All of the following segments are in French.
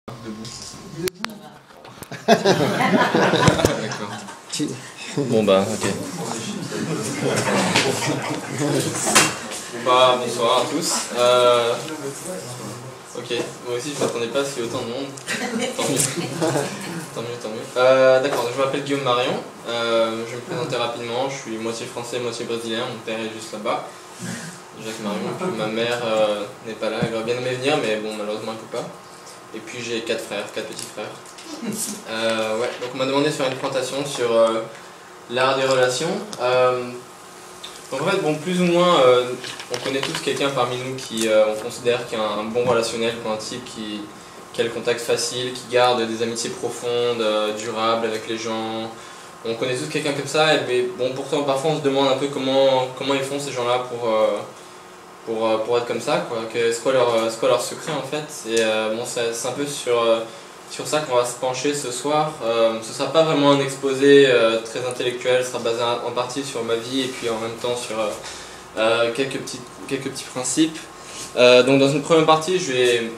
Debout. D'accord. Bon bah ok. Bonsoir à tous. Ok, moi aussi je m'attendais pas à ce qu'il y ait autant de monde. Tant mieux. Tant mieux. D'accord, je m'appelle Guillaume Marion. Je vais me présenter rapidement. Je suis moitié français, moitié brésilien. Mon père est juste là-bas, Jacques Marion. Puis ma mère n'est pas là. Elle aurait bien aimé venir, mais bon, malheureusement elle ne peut pas. Et puis j'ai 4 petits frères. Ouais, donc on m'a demandé de faire une présentation sur l'art des relations. Donc en fait, bon, plus ou moins, on connaît tous quelqu'un parmi nous qui on considère qu'il a un bon relationnel, un type qui a le contact facile, qui garde des amitiés profondes, durables avec les gens. On connaît tous quelqu'un comme ça, et bon, pourtant parfois on se demande un peu comment ils font ces gens-là pour être comme ça, quoi. C'est quoi leur secret en fait. Et bon, c'est un peu sur ça qu'on va se pencher ce soir. Ce ne sera pas vraiment un exposé très intellectuel, ce sera basé en partie sur ma vie et puis en même temps sur quelques petits principes. Donc dans une première partie, je vais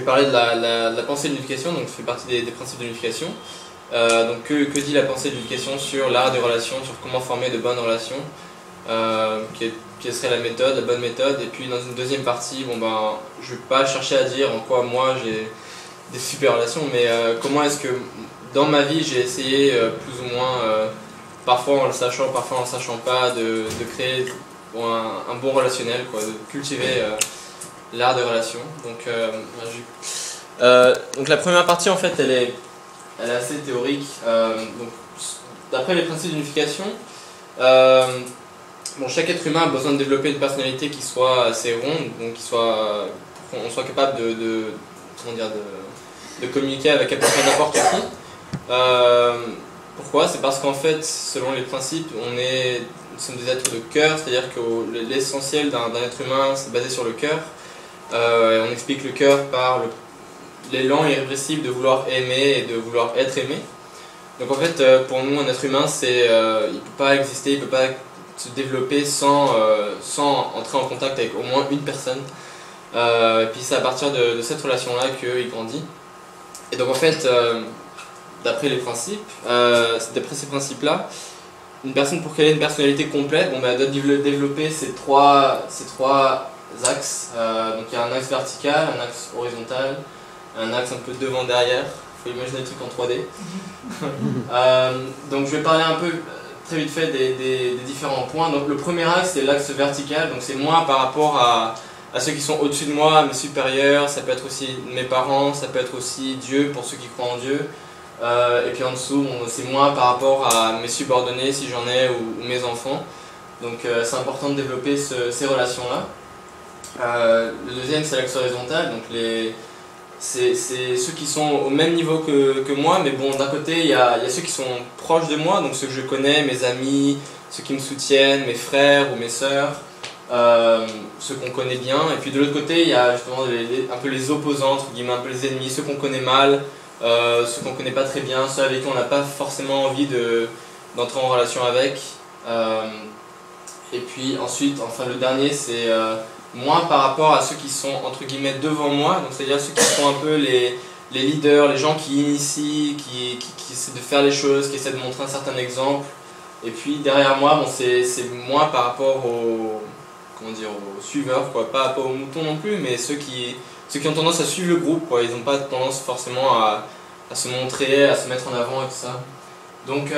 parler de la pensée de l'unification, donc ça fait partie des principes de l'unification. Donc que dit la pensée de l'unification sur l'art des relations, sur comment former de bonnes relations, quelle serait la bonne méthode. Et puis dans une deuxième partie, bon ben, je ne vais pas chercher à dire en quoi moi j'ai des super relations, mais comment est-ce que dans ma vie j'ai essayé plus ou moins, parfois en le sachant pas, de créer un bon relationnel, quoi, de cultiver l'art des relations. Donc la première partie en fait elle est assez théorique. Donc, d'après les principes d'unification, bon, chaque être humain a besoin de développer une personnalité qui soit assez ronde, donc qu'on soit capable de communiquer avec à peu près n'importe qui. Pourquoi? C'est parce qu'en fait, selon les principes, nous sommes des êtres de cœur, c'est-à-dire que l'essentiel d'un être humain, c'est basé sur le cœur. On explique le cœur par l'élan irrépressible de vouloir aimer et de vouloir être aimé. Donc en fait, pour nous, un être humain, il ne peut pas exister, il ne peut pas se développer sans entrer en contact avec au moins une personne. Et puis c'est à partir de cette relation-là qu'il grandit. Et donc en fait, d'après ces principes-là, une personne, pour qu'elle ait une personnalité complète, bon, elle doit développer ces trois axes. Donc il y a un axe vertical, un axe horizontal, un axe un peu devant-derrière. Il faut imaginer le truc en 3D. Donc je vais parler un peu très vite fait des différents points. Donc le premier axe, c'est l'axe vertical, donc c'est moi par rapport à ceux qui sont au-dessus de moi, à mes supérieurs. Ça peut être aussi mes parents, ça peut être aussi Dieu pour ceux qui croient en Dieu. Et puis en dessous, c'est moi par rapport à mes subordonnés si j'en ai, ou mes enfants. Donc c'est important de développer ces relations-là. Le deuxième, c'est l'axe horizontal, donc c'est ceux qui sont au même niveau que moi, mais bon, d'un côté il y a ceux qui sont proches de moi, donc ceux que je connais, mes amis, ceux qui me soutiennent, mes frères ou mes sœurs, ceux qu'on connaît bien. Et puis de l'autre côté il y a justement un peu les opposants, entre guillemets, un peu les ennemis, ceux qu'on connaît mal, ceux qu'on connaît pas très bien, ceux avec qui on n'a pas forcément envie d'entrer en relation avec. Et puis ensuite, enfin le dernier, c'est moi par rapport à ceux qui sont entre guillemets devant moi, donc c'est-à-dire ceux qui sont un peu les leaders, les gens qui initient, qui essaient de faire les choses, qui essaient de montrer un certain exemple. Et puis derrière moi, bon, c'est moi par rapport aux suiveurs, quoi. Pas aux moutons non plus, mais ceux qui ont tendance à suivre le groupe, quoi. Ils n'ont pas tendance forcément à se montrer, à se mettre en avant et tout ça. Donc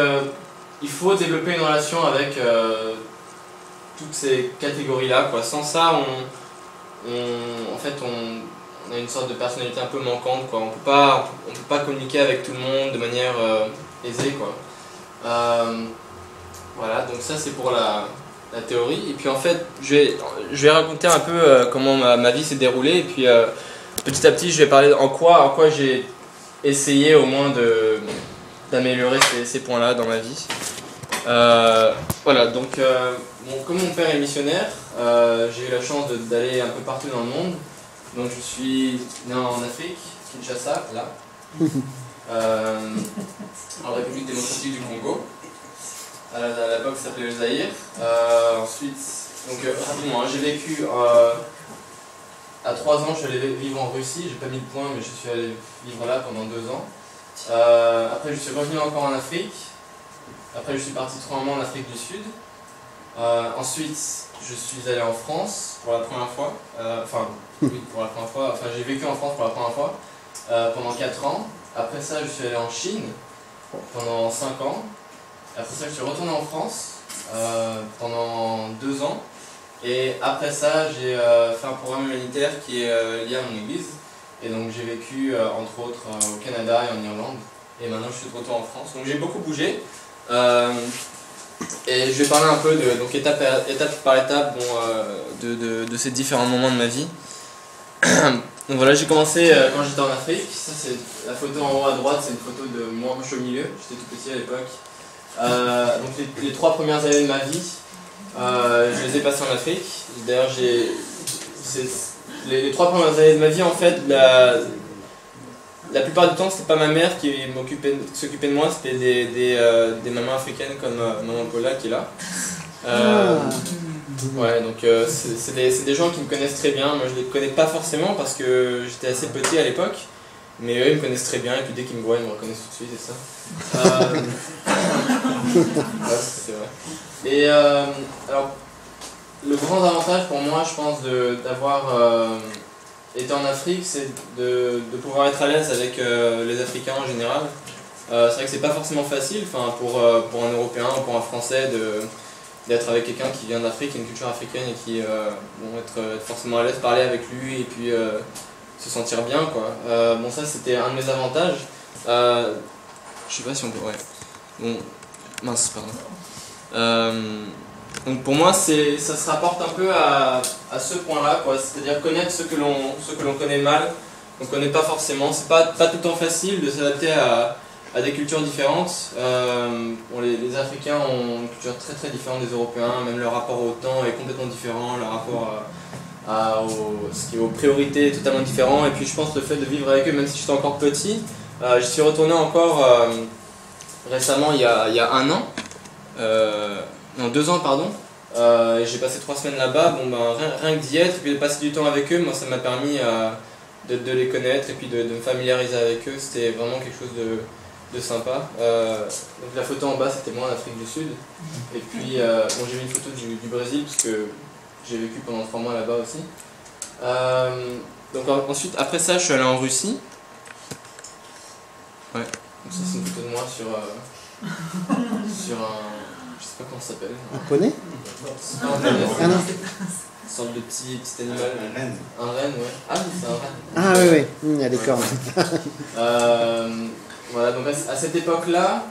il faut développer une relation avec toutes ces catégories-là, quoi. Sans ça, en fait, on a une sorte de personnalité un peu manquante, quoi. On peut pas communiquer avec tout le monde de manière aisée, quoi. Voilà, donc ça c'est pour la théorie. Et puis en fait, je vais raconter un peu comment ma vie s'est déroulée. Et puis petit à petit, je vais parler en quoi j'ai essayé au moins d'améliorer ces points-là dans ma vie. Voilà, donc comme mon père est missionnaire, j'ai eu la chance d'aller un peu partout dans le monde. Donc je suis né en Afrique, Kinshasa, là, en République démocratique du Congo, à l'époque ça s'appelait le Zaïre. Ensuite, donc rapidement, j'ai vécu à 3 ans, je suis allé vivre en Russie, j'ai pas mis de point, mais je suis allé vivre là pendant 2 ans. Après, je suis revenu encore en Afrique. Après, je suis parti 3 mois en Afrique du Sud. Ensuite, je suis allé en France pour la première fois. Oui, pour la première fois. Enfin, j'ai vécu en France pour la première fois pendant 4 ans. Après ça, je suis allé en Chine pendant 5 ans. Après ça, je suis retourné en France pendant 2 ans. Et après ça, j'ai fait un programme humanitaire qui est lié à mon église. Et donc j'ai vécu entre autres au Canada et en Irlande. Et maintenant je suis de retour en France. Donc j'ai beaucoup bougé. Et je vais parler un peu de donc étape par étape de ces différents moments de ma vie. Donc voilà, j'ai commencé quand j'étais en Afrique. Ça c'est la photo en haut à droite, c'est une photo de moi, je suis au milieu. J'étais tout petit à l'époque. Donc les 3 premières années de ma vie, je les ai passées en Afrique. D'ailleurs, les 3 premières années de ma vie, en fait, la plupart du temps, c'était pas ma mère qui s'occupait de moi, c'était des mamans africaines comme maman Paula qui est là. Ouais, donc c'est des gens qui me connaissent très bien. Moi, je les connais pas forcément parce que j'étais assez petit à l'époque. Mais eux, ils me connaissent très bien, et puis dès qu'ils me voient, ils me reconnaissent tout de suite, et ça. Ouais, c'est vrai. Et alors, le grand avantage pour moi, je pense, d'avoir été en Afrique, c'est de pouvoir être à l'aise avec les Africains en général. C'est vrai que c'est pas forcément facile, pour un Européen ou pour un Français, d'être avec quelqu'un qui vient d'Afrique, une culture africaine, et qui vont être forcément à l'aise, parler avec lui, et puis se sentir bien, quoi. Bon, ça c'était un de mes avantages. Je sais pas si on peut. Ouais. Bon, mince, pardon. Donc pour moi, ça se rapporte un peu à ce point-là, quoi. C'est-à-dire connaître ceux que l'on connaît mal, qu'on ne connaît pas forcément. C'est pas tout le temps facile de s'adapter à des cultures différentes. Bon, les Africains ont une culture très très différente des Européens, même leur rapport au temps est complètement différent, leur rapport aux priorités est totalement différent. Et puis je pense que le fait de vivre avec eux, même si j'étais encore petit, je suis retourné encore récemment, il y a 1 an. Non, 2 ans, pardon. J'ai passé 3 semaines là-bas. Bon, rien que d'y être et puis de passer du temps avec eux, moi ça m'a permis de les connaître et puis de me familiariser avec eux. C'était vraiment quelque chose de sympa. Donc la photo en bas, c'était moi en Afrique du Sud. Et puis bon, j'ai mis une photo du Brésil parce que j'ai vécu pendant 3 mois là-bas aussi. Donc ensuite, après ça, je suis allé en Russie. Ouais. Donc ça c'est une photo de moi sur un... Je sais pas comment ça s'appelle. Un poney? C'est pas un poney. Ah non. Une sorte de petit animal. Un renne. Un renne, ouais. Ah oui, c'est un renne. Ah oui, oui, il y a des cornes. Voilà, donc à cette époque-là,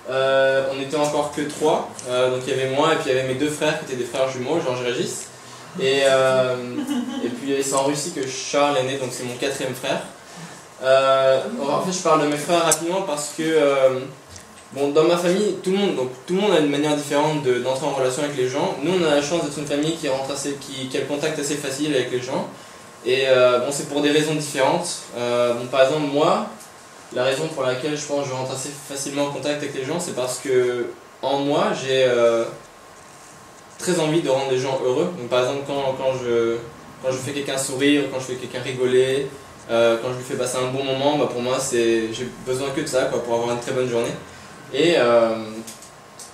on était encore que 3. Donc il y avait moi et puis il y avait mes 2 frères qui étaient des frères jumeaux, Georges et Régis. Et puis c'est en Russie que Charles est né, donc c'est mon 4e frère. En fait, je parle de mes frères rapidement parce que bon, dans ma famille, tout le monde a une manière différente d'entrer en relation avec les gens. Nous, on a la chance d'être une famille qui a le contact assez facile avec les gens. Et bon, c'est pour des raisons différentes. Bon, par exemple, moi, la raison pour laquelle je pense que je rentre assez facilement en contact avec les gens, c'est parce que en moi, j'ai très envie de rendre les gens heureux. Donc, par exemple, quand je fais quelqu'un sourire, quand je fais quelqu'un rigoler, quand je lui fais passer un bon moment, bah pour moi, j'ai besoin que de ça, quoi, pour avoir une très bonne journée. Et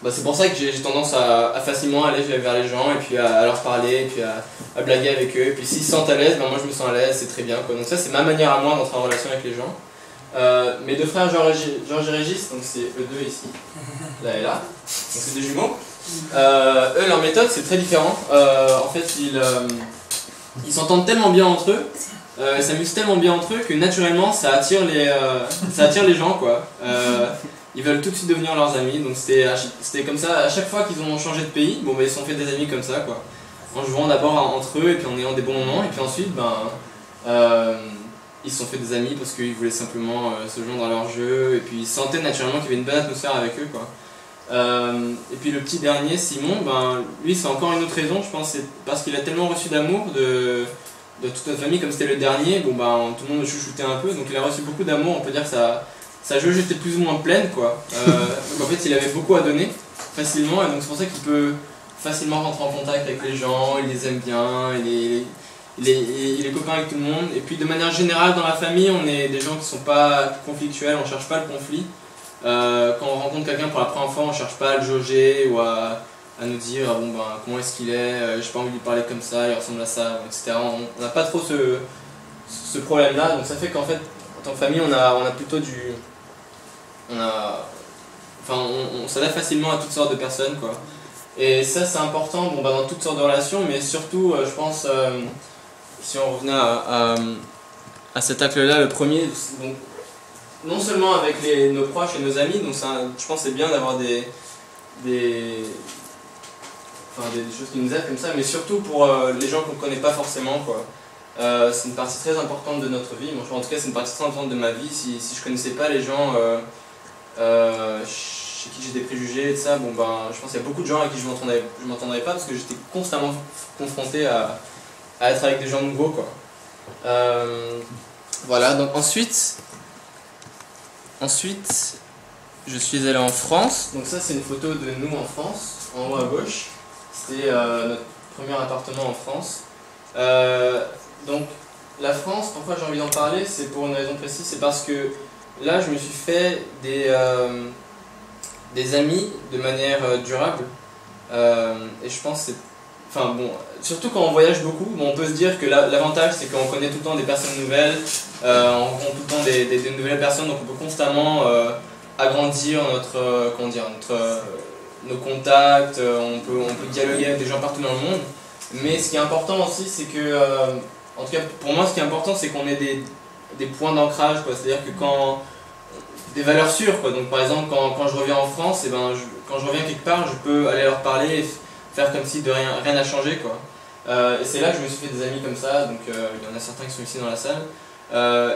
bah c'est pour ça que j'ai tendance à facilement aller vers les gens et puis à leur parler et puis à blaguer avec eux. Et puis s'ils se sentent à l'aise, bah moi je me sens à l'aise, c'est très bien, quoi. Donc ça c'est ma manière à moi d'entrer en relation avec les gens. Mes 2 frères Georges et Régis, donc c'est eux 2 ici, là et là, donc c'est des jumeaux. Eux leur méthode c'est très différent. En fait ils s'entendent tellement bien entre eux, ils s'amusent tellement bien entre eux que naturellement ça attire les gens, quoi. Ils veulent tout de suite devenir leurs amis, donc c'était comme ça à chaque fois qu'ils ont changé de pays. Bon, bah, ils se sont fait des amis comme ça, quoi. En jouant d'abord entre eux et puis en ayant des bons moments, et puis ensuite ils se sont fait des amis parce qu'ils voulaient simplement se joindre à leur jeu, et puis ils sentaient naturellement qu'il y avait une bonne atmosphère avec eux, quoi. Et puis le petit dernier, Simon, lui c'est encore une autre raison, je pense, c'est parce qu'il a tellement reçu d'amour de toute notre famille, comme c'était le dernier, bon, tout le monde le chouchoutait un peu, donc il a reçu beaucoup d'amour, on peut dire que sa jauge était plus ou moins pleine, quoi. Donc en fait il avait beaucoup à donner facilement, et donc c'est pour ça qu'il peut facilement rentrer en contact avec les gens, il les aime bien, il est copain avec tout le monde. Et puis de manière générale dans la famille, on est des gens qui sont pas conflictuels, on cherche pas le conflit. Quand on rencontre quelqu'un pour la première fois, on cherche pas à le jauger ou à nous dire bon ben comment est-ce qu'il est, j'ai pas envie de lui parler comme ça, il ressemble à ça, etc. On n'a pas trop ce problème-là, donc ça fait qu'en fait en tant que famille on a plutôt on s'adapte facilement à toutes sortes de personnes quoi. Et ça c'est important bon, bah, dans toutes sortes de relations, mais surtout je pense si on revenait à cet acte-là, le premier, donc, non seulement avec nos proches et nos amis, donc ça, je pense que c'est bien d'avoir des choses qui nous aident comme ça, mais surtout pour les gens qu'on ne connaît pas forcément quoi. C'est une partie très importante de notre vie. Moi, en tout cas, c'est une partie très importante de ma vie. Si je connaissais pas les gens chez qui j'ai des préjugés et tout ça, bon ben, je pense qu'il y a beaucoup de gens avec qui je m'entendrais pas parce que j'étais constamment confronté à être avec des gens nouveaux quoi. Voilà. Donc ensuite, je suis allé en France. Donc ça, c'est une photo de nous en France, en haut à gauche. C'était notre premier appartement en France. Donc la France, pourquoi j'ai envie d'en parler, c'est pour une raison précise, c'est parce que là je me suis fait des amis de manière durable et je pense que c'est... Enfin bon, surtout quand on voyage beaucoup, bon, on peut se dire que l'avantage c'est qu'on connaît tout le temps des personnes nouvelles, on rencontre tout le temps des nouvelles personnes, donc on peut constamment agrandir nos contacts, on peut dialoguer avec des gens partout dans le monde. Mais ce qui est important aussi, c'est que, en tout cas pour moi, ce qui est important, c'est qu'on ait des points d'ancrage, c'est-à-dire que quand des valeurs sûres, quoi. Donc par exemple, quand je reviens en France, et ben, quand je reviens quelque part, je peux aller leur parler et faire comme si de rien n'a changé, quoi. Et c'est là que je me suis fait des amis comme ça, donc il y en a certains qui sont ici dans la salle.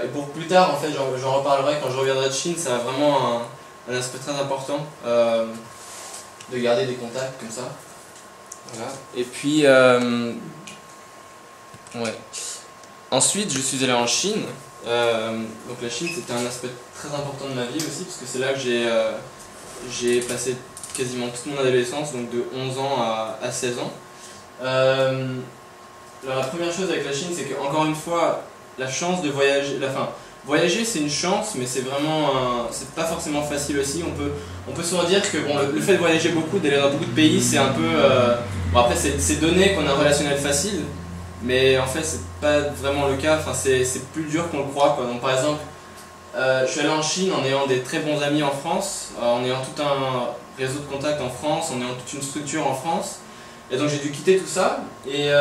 Et pour plus tard, en fait, j'en reparlerai quand je reviendrai de Chine, ça a vraiment un aspect très important de garder des contacts comme ça. Voilà. Et puis, ouais. Ensuite, je suis allé en Chine. Donc la Chine, c'était un aspect très important de ma vie aussi, parce que c'est là que j'ai passé quasiment toute mon adolescence, donc de 11 ans à 16 ans. Alors la première chose avec la Chine, c'est qu'encore une fois, la chance de voyager, voyager c'est une chance, mais c'est vraiment, c'est pas forcément facile aussi. On peut souvent dire que bon, le fait de voyager beaucoup, d'aller dans beaucoup de pays, c'est un peu, bon après c'est donné qu'on a un relationnel facile, mais en fait c'est pas vraiment le cas. Enfin c'est plus dur qu'on le croit, quoi. Donc par exemple, je suis allé en Chine en ayant des très bons amis en France, en ayant tout un réseau de contacts en France, en ayant toute une structure en France. Et donc j'ai dû quitter tout ça et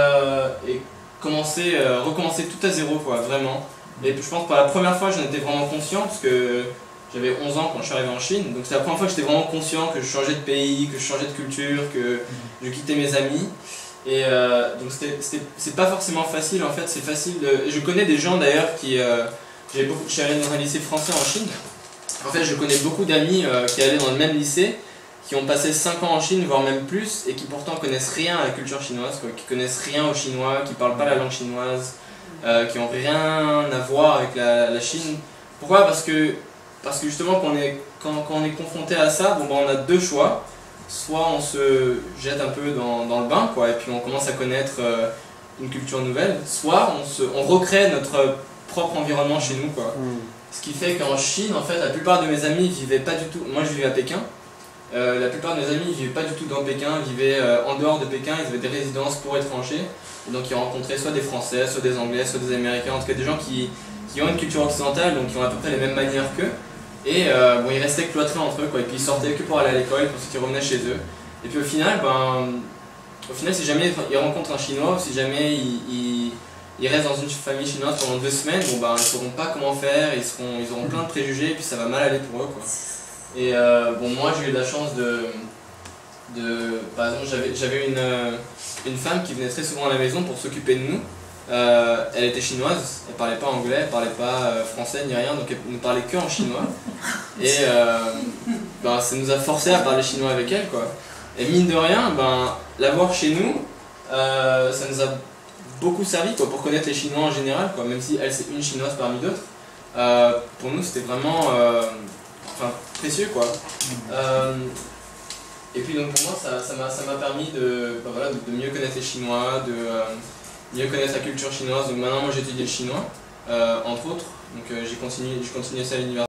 recommencer tout à zéro, quoi, vraiment. Et je pense que pour la première fois j'en étais vraiment conscient, parce que j'avais 11 ans quand je suis arrivé en Chine, donc c'est la première fois que j'étais vraiment conscient que je changeais de pays, que je changeais de culture, que je quittais mes amis. Et donc c'est pas forcément facile en fait, c'est facile de... Je connais des gens d'ailleurs qui... je suis allé dans un lycée français en Chine. En fait je connais beaucoup d'amis qui allaient dans le même lycée, qui ont passé 5 ans en Chine, voire même plus, et qui pourtant connaissent rien à la culture chinoise, quoi, qui connaissent rien au chinois, qui parlent pas la langue chinoise, qui n'ont rien à voir avec la Chine. Pourquoi ? Parce que justement quand on est confronté à ça, bon, ben, on a deux choix. Soit on se jette un peu dans le bain, quoi, et puis on commence à connaître une culture nouvelle, soit on recrée notre propre environnement chez nous, quoi. Ce qui fait qu'en Chine, en fait, la plupart de mes amis vivaient pas du tout... Moi je vivais à Pékin. La plupart de mes amis ne vivaient pas du tout dans Pékin, ils vivaient en dehors de Pékin, ils avaient des résidences pour étrangers. Et donc ils rencontraient soit des Français, soit des Anglais, soit des Américains, en tout cas des gens qui ont une culture occidentale, donc qui ont à peu près les mêmes manières qu'eux. Et bon, ils restaient cloîtrés entre eux, quoi, et puis ils sortaient que pour aller à l'école, pour ceux qui revenaient chez eux. Et puis au final, si jamais ils rencontrent un Chinois, ou si jamais ils restent dans une famille chinoise pendant 2 semaines, bon, ben, ils ne sauront pas comment faire, ils auront plein de préjugés, et puis ça va mal aller pour eux, quoi. Et bon, moi j'ai eu la chance par exemple, j'avais une femme qui venait très souvent à la maison pour s'occuper de nous. Elle était chinoise, elle parlait pas anglais, elle parlait pas français ni rien, donc elle ne parlait que en chinois. Et ça nous a forcé à parler chinois avec elle, quoi. Et mine de rien, l'avoir chez nous, ça nous a beaucoup servi, quoi, pour connaître les Chinois en général, quoi, même si elle c'est une chinoise parmi d'autres. Pour nous c'était vraiment précieux, quoi. Et puis donc pour moi ça m'a permis de mieux connaître les Chinois, mieux connaître la culture chinoise. Donc maintenant, moi, j'étudie le chinois, entre autres. Donc j'ai continué ça à l'université.